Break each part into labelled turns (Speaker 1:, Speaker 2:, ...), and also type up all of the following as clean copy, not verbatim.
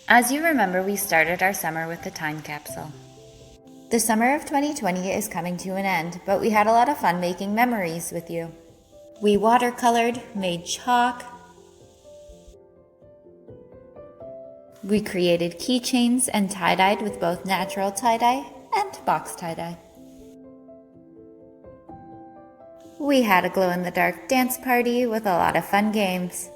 Speaker 1: As you remember, we started our summer with the time capsule. The summer of 2020 is coming to an end, but we had a lot of fun making memories with you. We watercolored, made chalk. We created keychains and tie-dyed with both natural tie-dye and box tie-dye. We had a glow-in-the-dark dance party with a lot of fun games.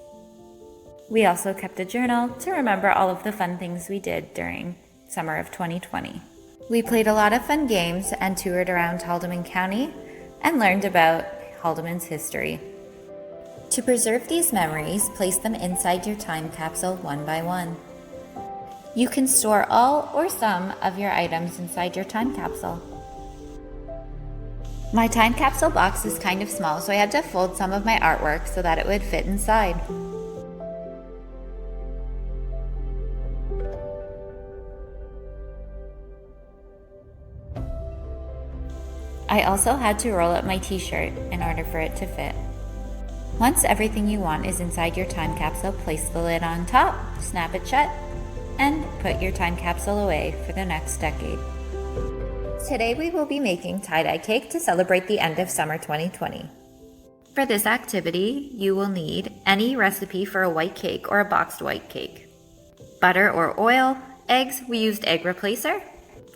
Speaker 1: We also kept a journal to remember all of the fun things we did during summer of 2020. We played a lot of fun games and toured around Haldimand County and learned about Haldimand's history. To preserve these memories, place them inside your time capsule one by one. You can store all or some of your items inside your time capsule. My time capsule box is kind of small, so I had to fold some of my artwork so that it would fit inside. I also had to roll up my t-shirt in order for it to fit. Once everything you want is inside your time capsule, place the lid on top, snap it shut, and put your time capsule away for the next decade. Today we will be making tie-dye cake to celebrate the end of summer 2020. For this activity, you will need any recipe for a white cake or a boxed white cake. Butter or oil, eggs, we used egg replacer,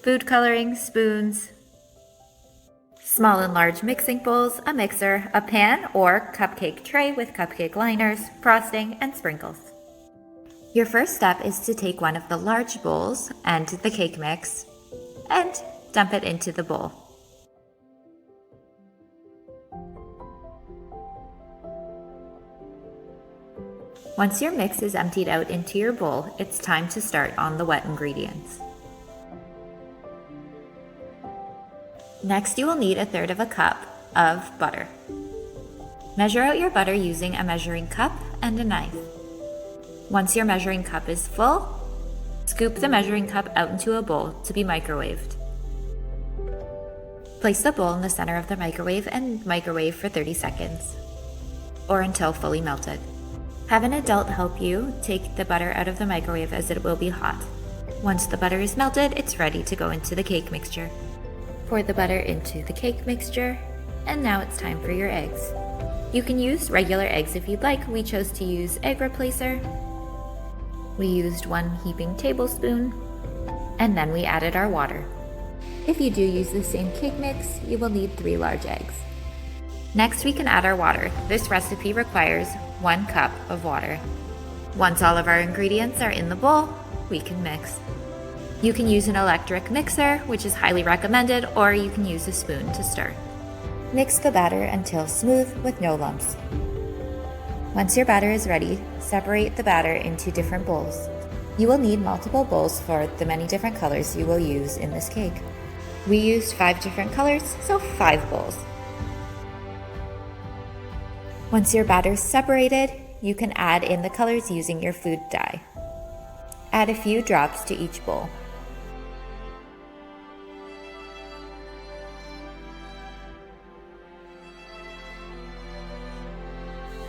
Speaker 1: food coloring, spoons, small and large mixing bowls, a mixer, a pan or cupcake tray with cupcake liners, frosting, and sprinkles. Your first step is to take one of the large bowls and the cake mix and dump it into the bowl. Once your mix is emptied out into your bowl, it's time to start on the wet ingredients. Next, you will need 1/3 of a cup of butter. Measure out your butter using a measuring cup and a knife. Once your measuring cup is full, scoop the measuring cup out into a bowl to be microwaved. Place the bowl in the center of the microwave and microwave for 30 seconds, or until fully melted. Have an adult help you take the butter out of the microwave as it will be hot. Once the butter is melted, it's ready to go into the cake mixture. Pour the butter into the cake mixture, and now it's time for your eggs. You can use regular eggs if you'd like. We chose to use egg replacer. We used 1 heaping tablespoon, and then we added our water. If you do use the same cake mix, you will need 3 large eggs. Next, we can add our water. This recipe requires 1 cup of water. Once all of our ingredients are in the bowl, we can mix. You can use an electric mixer, which is highly recommended, or you can use a spoon to stir. Mix the batter until smooth with no lumps. Once your batter is ready, separate the batter into different bowls. You will need multiple bowls for the many different colors you will use in this cake. We used 5 different colors, so 5 bowls. Once your batter is separated, you can add in the colors using your food dye. Add a few drops to each bowl.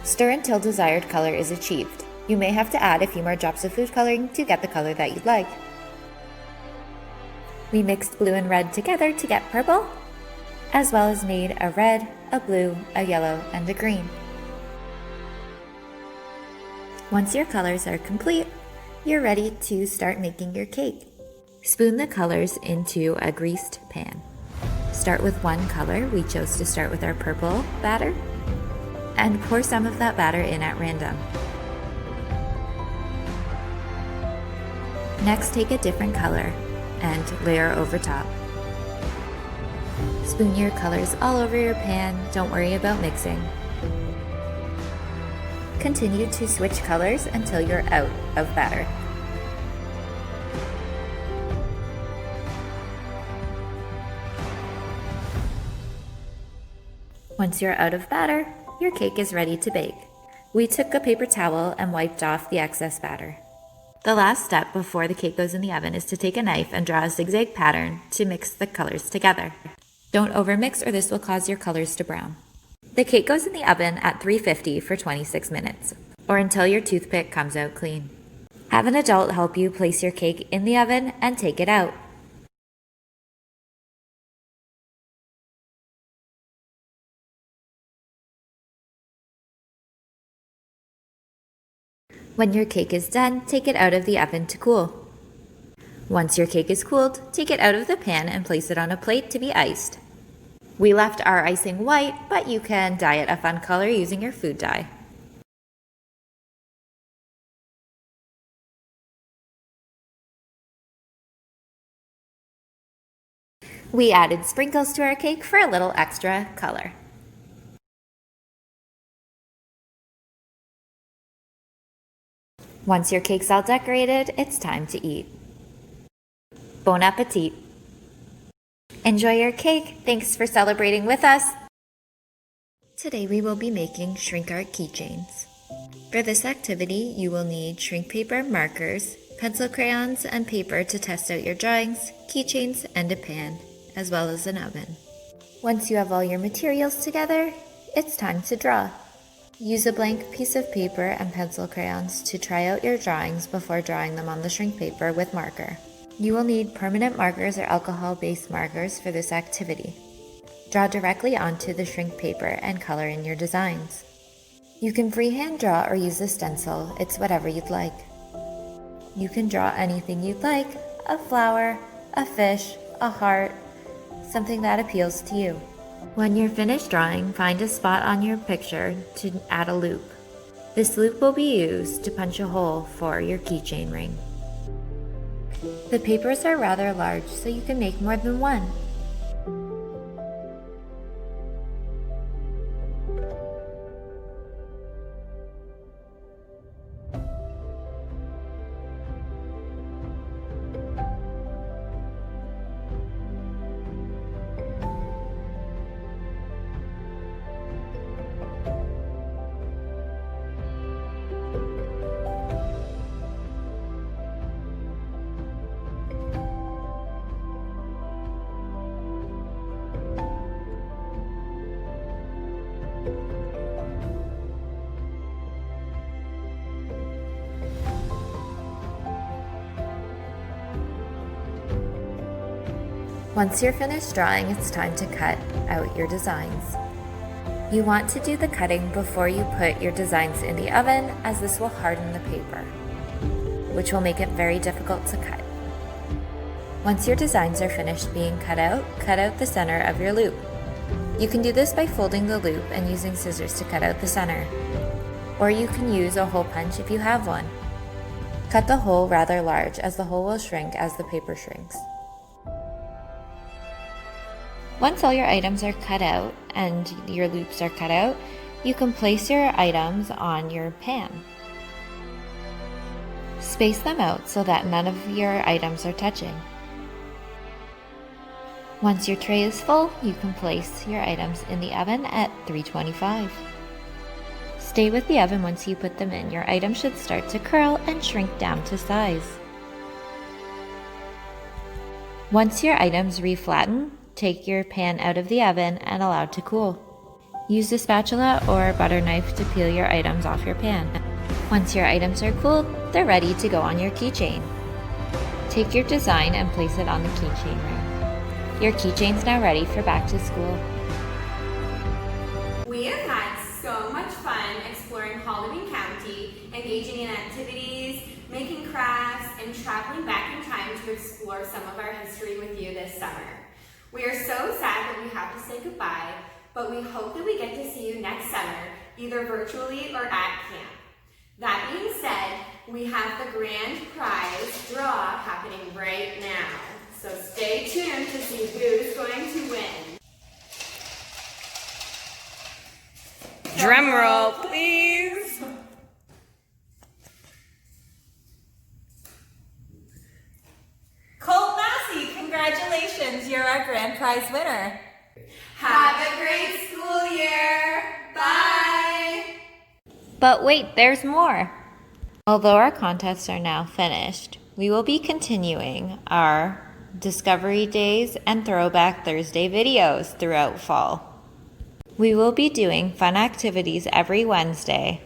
Speaker 1: Stir until desired color is achieved. You may have to add a few more drops of food coloring to get the color that you'd like. We mixed blue and red together to get purple, as well as made a red, a blue, a yellow, and a green. Once your colors are complete, you're ready to start making your cake. Spoon the colors into a greased pan. Start with one color. We chose to start with our purple batter, and pour some of that batter in at random. Next, take a different color and layer over top. Spoon your colors all over your pan. Don't worry about mixing. Continue to switch colors until you're out of batter. Once you're out of batter, your cake is ready to bake. We took a paper towel and wiped off the excess batter. The last step before the cake goes in the oven is to take a knife and draw a zigzag pattern to mix the colors together. Don't overmix or this will cause your colors to brown. The cake goes in the oven at 350 for 26 minutes, or until your toothpick comes out clean. Have an adult help you place your cake in the oven and take it out. When your cake is done, take it out of the oven to cool. Once your cake is cooled, take it out of the pan and place it on a plate to be iced. We left our icing white, but you can dye it a fun color using your food dye. We added sprinkles to our cake for a little extra color. Once your cake's all decorated, it's time to eat. Bon appetit! Enjoy your cake! Thanks for celebrating with us! Today we will be making shrink art keychains. For this activity, you will need shrink paper, markers, pencil crayons, and paper to test out your drawings, keychains, and a pan, as well as an oven. Once you have all your materials together, it's time to draw. Use a blank piece of paper and pencil crayons to try out your drawings before drawing them on the shrink paper with marker. You will need permanent markers or alcohol-based markers for this activity. Draw directly onto the shrink paper and color in your designs. You can freehand draw or use a stencil, it's whatever you'd like. You can draw anything you'd like, a flower, a fish, a heart, something that appeals to you. When you're finished drawing, find a spot on your picture to add a loop. This loop will be used to punch a hole for your keychain ring. The papers are rather large, so you can make more than one. Once you're finished drawing, it's time to cut out your designs. You want to do the cutting before you put your designs in the oven, as this will harden the paper, which will make it very difficult to cut. Once your designs are finished being cut out the center of your loop. You can do this by folding the loop and using scissors to cut out the center, or you can use a hole punch if you have one. Cut the hole rather large, as the hole will shrink as the paper shrinks. Once all your items are cut out and your loops are cut out, you can place your items on your pan. Space them out so that none of your items are touching. Once your tray is full, you can place your items in the oven at 325. Stay with the oven once you put them in. Your items should start to curl and shrink down to size. Once your items reflatten, take your pan out of the oven and allow to cool. Use a spatula or butter knife to peel your items off your pan. Once your items are cooled, they're ready to go on your keychain. Take your design and place it on the keychain ring. Your keychain's now ready for back to school.
Speaker 2: We have had so much fun exploring Haldimand County, engaging in activities, making crafts, and traveling back in time to explore some of our history with you this summer. We are so sad that we have to say goodbye, but we hope that we get to see you next summer, either virtually or at camp. That being said, we have the grand prize draw happening right now, so stay tuned to see who's going to win. Drum roll, please. Colt Massey, congratulations, you're our grand prize winner. Have a great school year. Bye.
Speaker 1: But wait, there's more. Although our contests are now finished, we will be continuing our Discovery Days and Throwback Thursday videos throughout fall. We will be doing fun activities every Wednesday,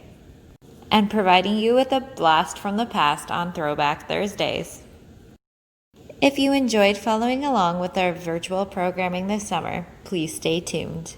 Speaker 1: and providing you with a blast from the past on Throwback Thursdays. If you enjoyed following along with our virtual programming this summer, please stay tuned.